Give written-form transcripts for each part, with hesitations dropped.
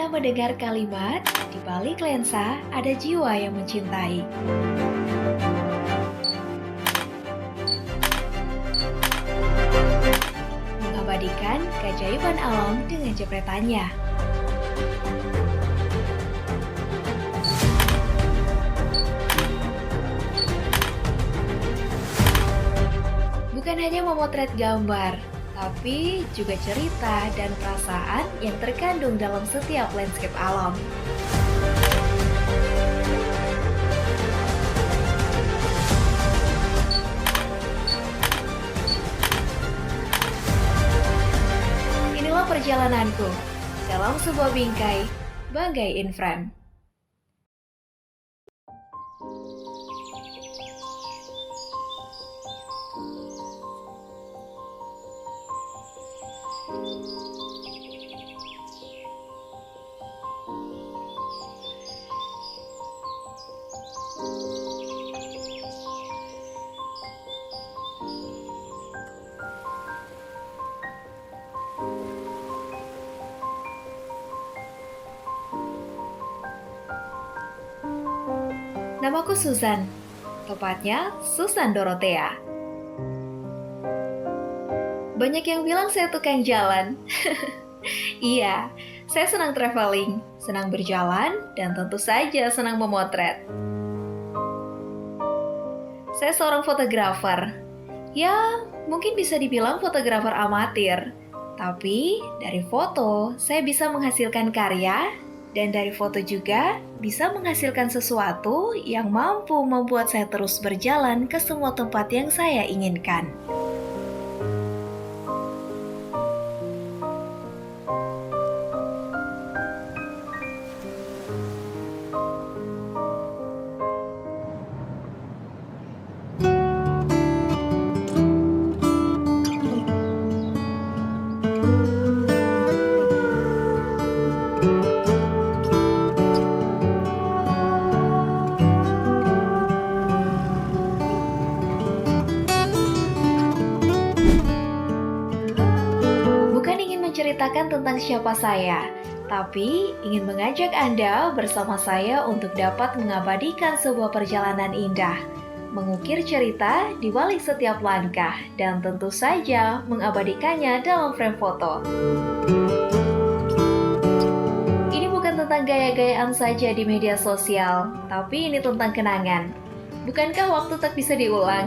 Pernah mendengar kalimat, di balik lensa ada jiwa yang mencintai? Mengabadikan keajaiban alam dengan jepretannya. Bukan hanya memotret gambar, tapi juga cerita dan perasaan yang terkandung dalam setiap landscape alam. Inilah perjalananku dalam sebuah bingkai Banggai in Frame. Namaku Susan, tepatnya Susan Dorothea. Banyak yang bilang saya tukang jalan. Iya, saya senang traveling, senang berjalan, dan tentu saja senang memotret. Saya seorang fotografer. Ya, mungkin bisa dibilang fotografer amatir. Tapi, dari foto, saya bisa menghasilkan karya, dan dari foto juga bisa menghasilkan sesuatu yang mampu membuat saya terus berjalan ke semua tempat yang saya inginkan. Menceritakan tentang siapa saya, tapi ingin mengajak Anda bersama saya untuk dapat mengabadikan sebuah perjalanan indah, mengukir cerita di balik setiap langkah, dan tentu saja mengabadikannya dalam frame foto. Ini bukan tentang gaya-gayaan saja di media sosial, tapi ini tentang kenangan. Bukankah waktu tak bisa diulang?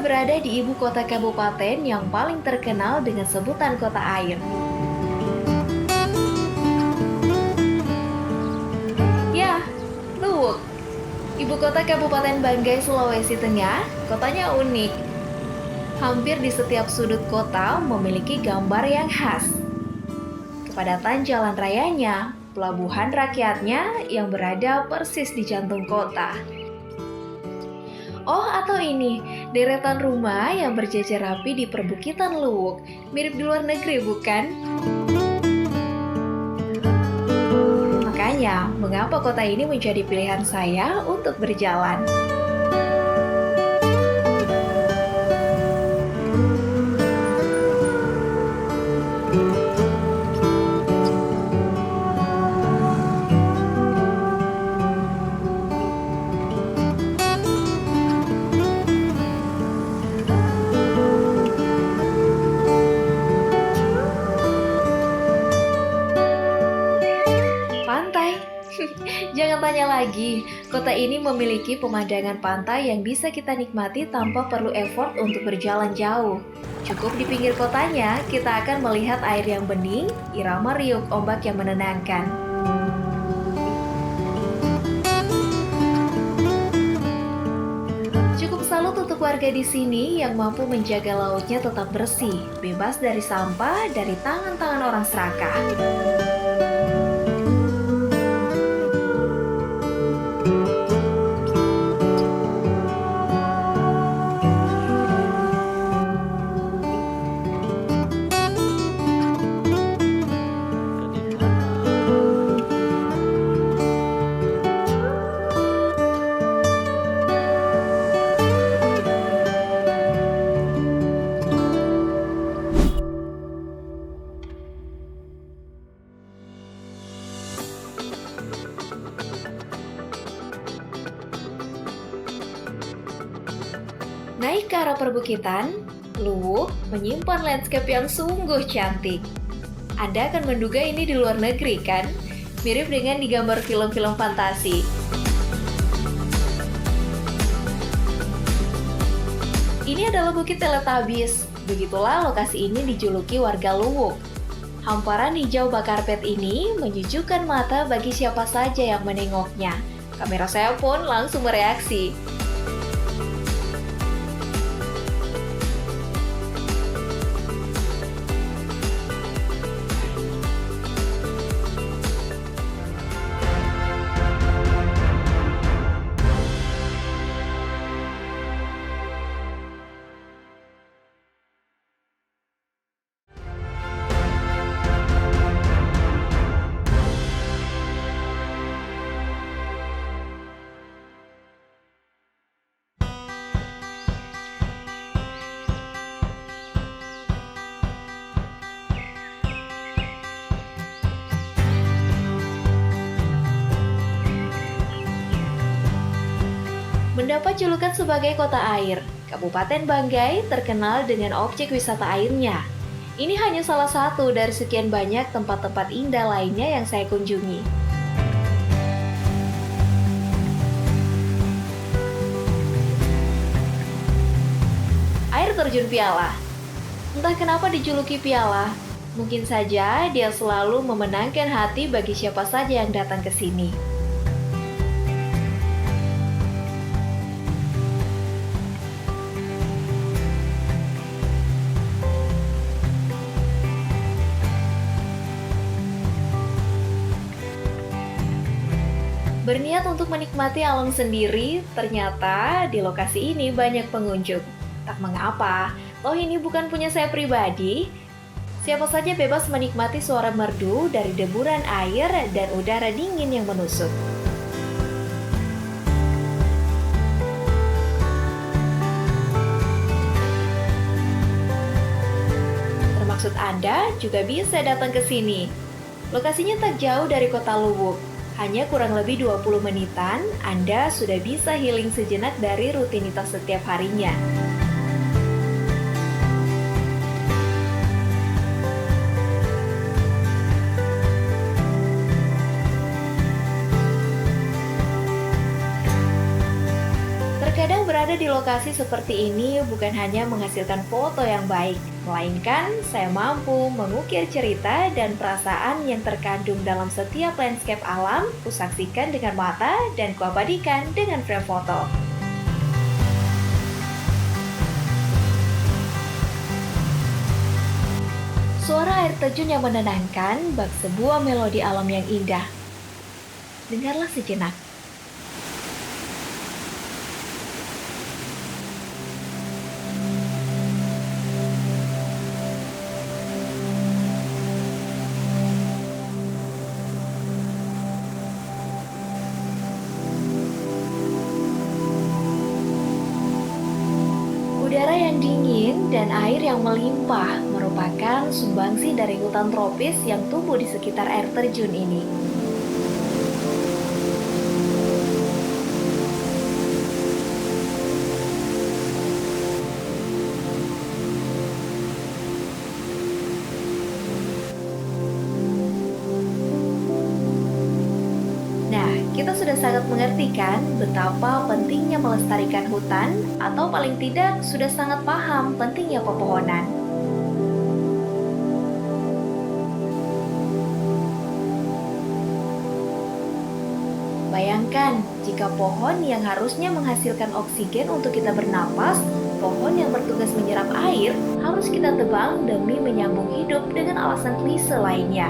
Berada di ibu kota kabupaten yang paling terkenal dengan sebutan kota air. Ya, Luwuk. Ibu kota Kabupaten Banggai, Sulawesi Tengah, kotanya unik. Hampir di setiap sudut kota memiliki gambar yang khas. Kepadatan jalan rayanya, pelabuhan rakyatnya yang berada persis di jantung kota. Oh, atau ini, deretan rumah yang berjajar rapi di perbukitan Luwuk. Mirip di luar negeri, bukan? Makanya, mengapa kota ini menjadi pilihan saya untuk berjalan? Jangan tanya lagi, kota ini memiliki pemandangan pantai yang bisa kita nikmati tanpa perlu effort untuk berjalan jauh. Cukup di pinggir kotanya, kita akan melihat air yang bening, irama riuk ombak yang menenangkan. Cukup salut untuk warga di sini yang mampu menjaga lautnya tetap bersih, bebas dari sampah dari tangan-tangan orang serakah. Naik ke arah perbukitan, Luwuk menyimpan landscape yang sungguh cantik. Anda akan menduga ini di luar negeri, kan? Mirip dengan di gambar film-film fantasi. Ini adalah Bukit Teletubbies. Begitulah lokasi ini dijuluki warga Luwuk. Hamparan hijau bakarpet ini menyejukkan mata bagi siapa saja yang menengoknya. Kamera saya pun langsung bereaksi. Mendapat julukan sebagai kota air, Kabupaten Banggai terkenal dengan objek wisata airnya. Ini hanya salah satu dari sekian banyak tempat-tempat indah lainnya yang saya kunjungi. Air terjun Piala. Entah kenapa dijuluki Piala, mungkin saja dia selalu memenangkan hati bagi siapa saja yang datang ke sini. Berniat untuk menikmati alam sendiri, ternyata di lokasi ini banyak pengunjung. Tak mengapa, toh ini bukan punya saya pribadi. Siapa saja bebas menikmati suara merdu dari deburan air dan udara dingin yang menusuk. Termaksud Anda juga bisa datang ke sini. Lokasinya tak jauh dari kota Luwuk. Hanya kurang lebih 20 menitan, Anda sudah bisa healing sejenak dari rutinitas setiap harinya. Terkadang berada di lokasi seperti ini bukan hanya menghasilkan foto yang baik, melainkan saya mampu mengukir cerita dan perasaan yang terkandung dalam setiap landscape alam, kusaksikan dengan mata dan kuabadikan dengan frame foto. Suara air terjun yang menenangkan bak sebuah melodi alam yang indah. Dengarlah sejenak. Udara yang dingin dan air yang melimpah merupakan sumbangsi dari hutan tropis yang tumbuh di sekitar air terjun ini. Nah, kita sudah sangat mengerti kan betapa pentingnya melestarikan hutan, atau paling tidak sudah sangat paham pentingnya pepohonan. Bayangkan jika pohon yang harusnya menghasilkan oksigen untuk kita bernapas, pohon yang bertugas menyerap air, harus kita tebang demi menyambung hidup dengan alasan klise lainnya.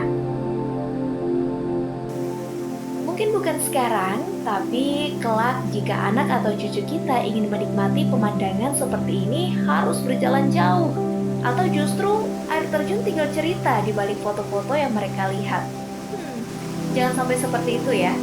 Mungkin bukan sekarang, tapi kelak jika anak atau cucu kita ingin menikmati pemandangan seperti ini harus berjalan jauh. Atau justru air terjun tinggal cerita di balik foto-foto yang mereka lihat. Jangan sampai seperti itu ya.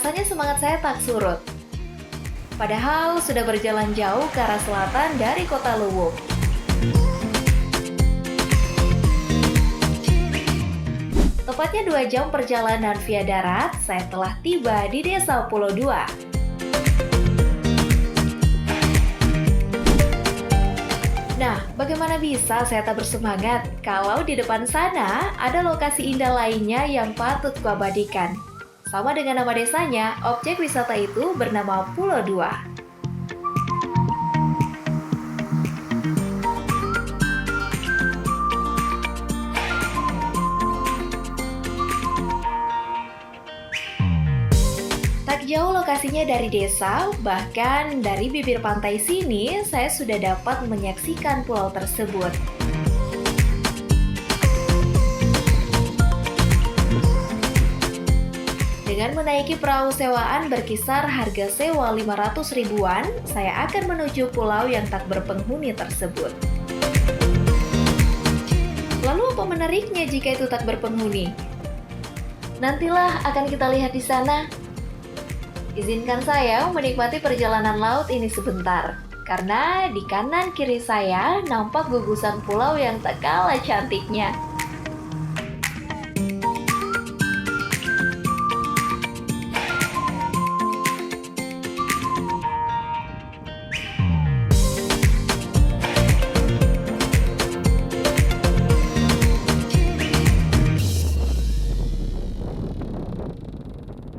rasanya semangat saya tak surut. Padahal sudah berjalan jauh ke arah selatan dari kota Luwuk. Tepatnya 2 jam perjalanan via darat, saya telah tiba di Desa Pulau Dua. Nah, bagaimana bisa saya tak bersemangat kalau di depan sana ada lokasi indah lainnya yang patut kuabadikan. Sama dengan nama desanya, objek wisata itu bernama Pulau Dua. Tak jauh lokasinya dari desa, bahkan dari bibir pantai sini, saya sudah dapat menyaksikan pulau tersebut. Dengan menaiki perahu sewaan berkisar harga sewa 500 ribuan, saya akan menuju pulau yang tak berpenghuni tersebut. Lalu apa menariknya jika itu tak berpenghuni? Nantilah akan kita lihat di sana. Izinkan saya menikmati perjalanan laut ini sebentar, karena di kanan kiri saya nampak gugusan pulau yang tak kalah cantiknya.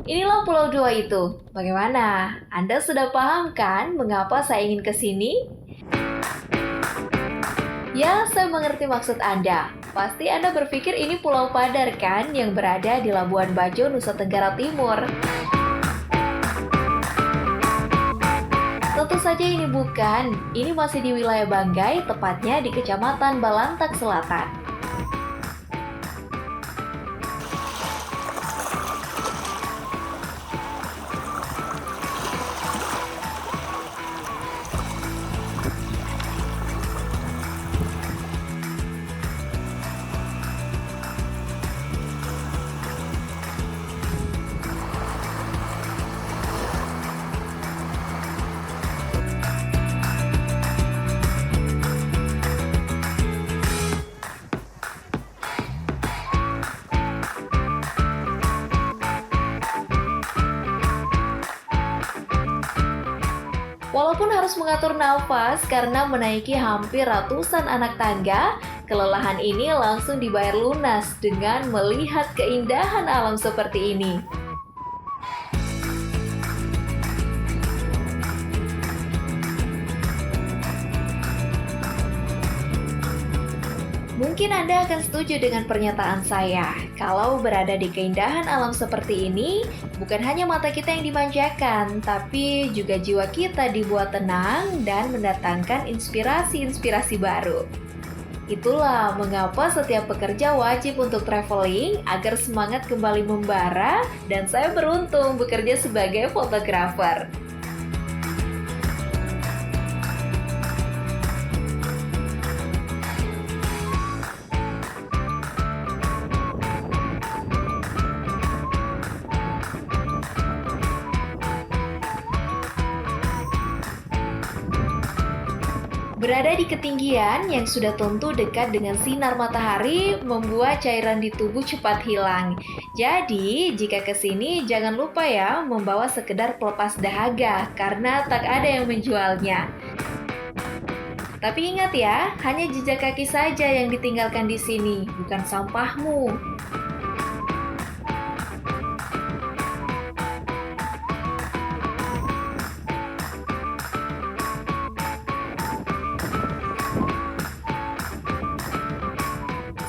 Inilah Pulau Dua itu. Bagaimana? Anda sudah paham kan mengapa saya ingin ke sini? Ya, saya mengerti maksud Anda. Pasti Anda berpikir ini Pulau Padar kan yang berada di Labuan Bajo, Nusa Tenggara Timur. Tentu saja ini bukan. Ini masih di wilayah Banggai, tepatnya di Kecamatan Balantak Selatan. Walaupun harus mengatur nafas karena menaiki hampir ratusan anak tangga, kelelahan ini langsung dibayar lunas dengan melihat keindahan alam seperti ini. Mungkin Anda akan setuju dengan pernyataan saya. Kalau berada di keindahan alam seperti ini, bukan hanya mata kita yang dimanjakan, tapi juga jiwa kita dibuat tenang dan mendatangkan inspirasi-inspirasi baru. Itulah mengapa setiap pekerja wajib untuk traveling agar semangat kembali membara, dan saya beruntung bekerja sebagai fotografer. Berada di ketinggian yang sudah tentu dekat dengan sinar matahari membuat cairan di tubuh cepat hilang. Jadi, jika ke sini jangan lupa ya membawa sekedar pelepas dahaga karena tak ada yang menjualnya. Tapi ingat ya, hanya jejak kaki saja yang ditinggalkan di sini, bukan sampahmu.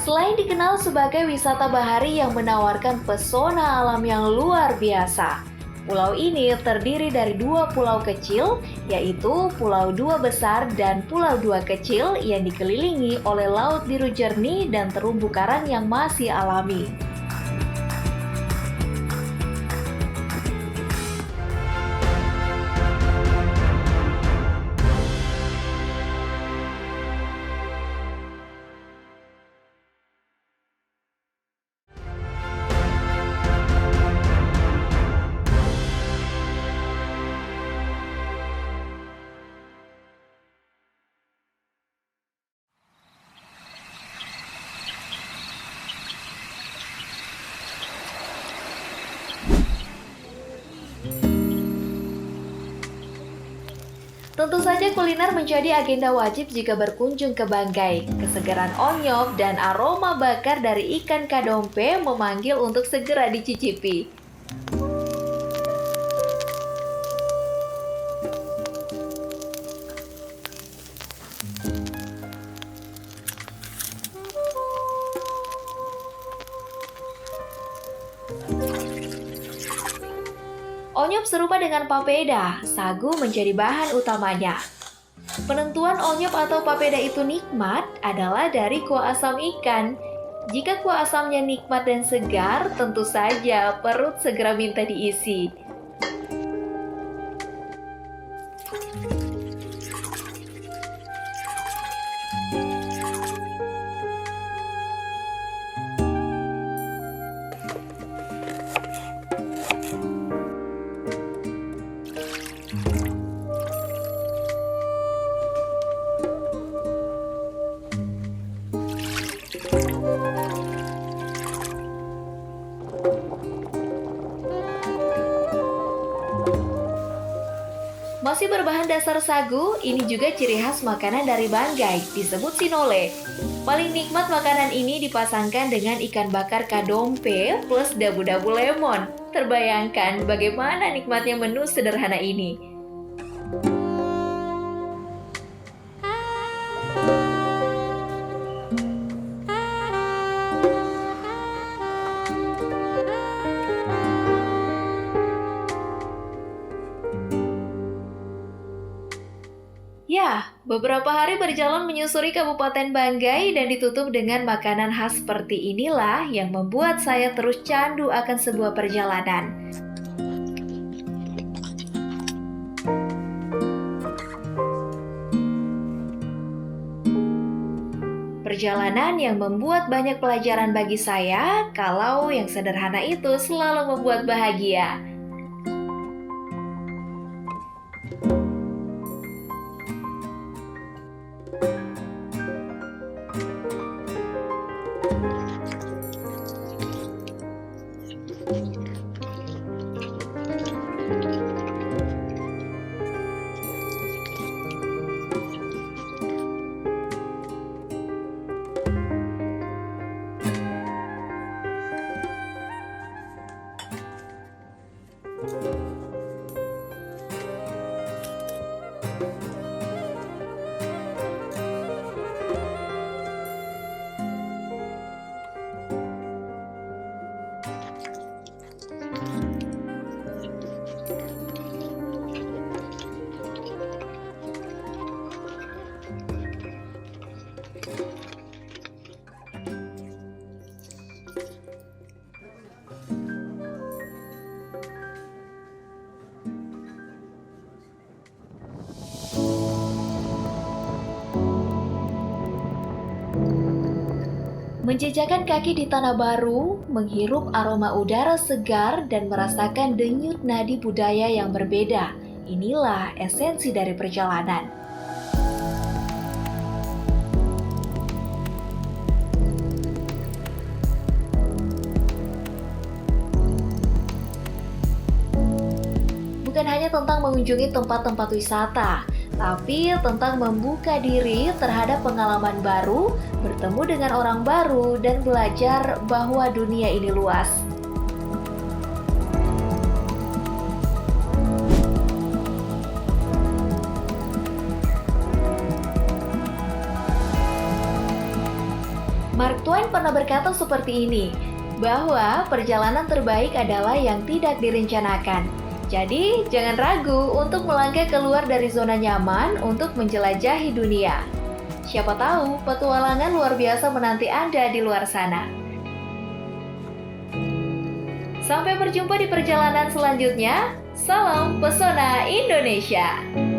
Selain dikenal sebagai wisata bahari yang menawarkan pesona alam yang luar biasa, pulau ini terdiri dari 2 pulau kecil, yaitu Pulau Dua Besar dan Pulau Dua Kecil yang dikelilingi oleh laut biru jernih dan terumbu karang yang masih alami. Tentu saja kuliner menjadi agenda wajib jika berkunjung ke Banggai. Kesegaran onyok dan aroma bakar dari ikan kadompe memanggil untuk segera dicicipi. Onyop serupa dengan papeda, sagu menjadi bahan utamanya. Penentuan onyop atau papeda itu nikmat adalah dari kuah asam ikan. Jika kuah asamnya nikmat dan segar, tentu saja perut segera minta diisi. Masih berbahan dasar sagu, ini juga ciri khas makanan dari Banggai, disebut sinole. Paling nikmat makanan ini dipasangkan dengan ikan bakar kadompe plus dabu-dabu lemon. Terbayangkan bagaimana nikmatnya menu sederhana ini. Ya, beberapa hari berjalan menyusuri Kabupaten Banggai dan ditutup dengan makanan khas seperti inilah yang membuat saya terus candu akan sebuah perjalanan. Perjalanan yang membuat banyak pelajaran bagi saya, kalau yang sederhana itu selalu membuat bahagia. Menjejakkan kaki di tanah baru, menghirup aroma udara segar dan merasakan denyut nadi budaya yang berbeda. Inilah esensi dari perjalanan. Bukan hanya tentang mengunjungi tempat-tempat wisata, tapi tentang membuka diri terhadap pengalaman baru, bertemu dengan orang baru, dan belajar bahwa dunia ini luas. Mark Twain pernah berkata seperti ini, bahwa perjalanan terbaik adalah yang tidak direncanakan. Jadi, jangan ragu untuk melangkah keluar dari zona nyaman untuk menjelajahi dunia. Siapa tahu petualangan luar biasa menanti Anda di luar sana. Sampai berjumpa di perjalanan selanjutnya. Salam Pesona Indonesia!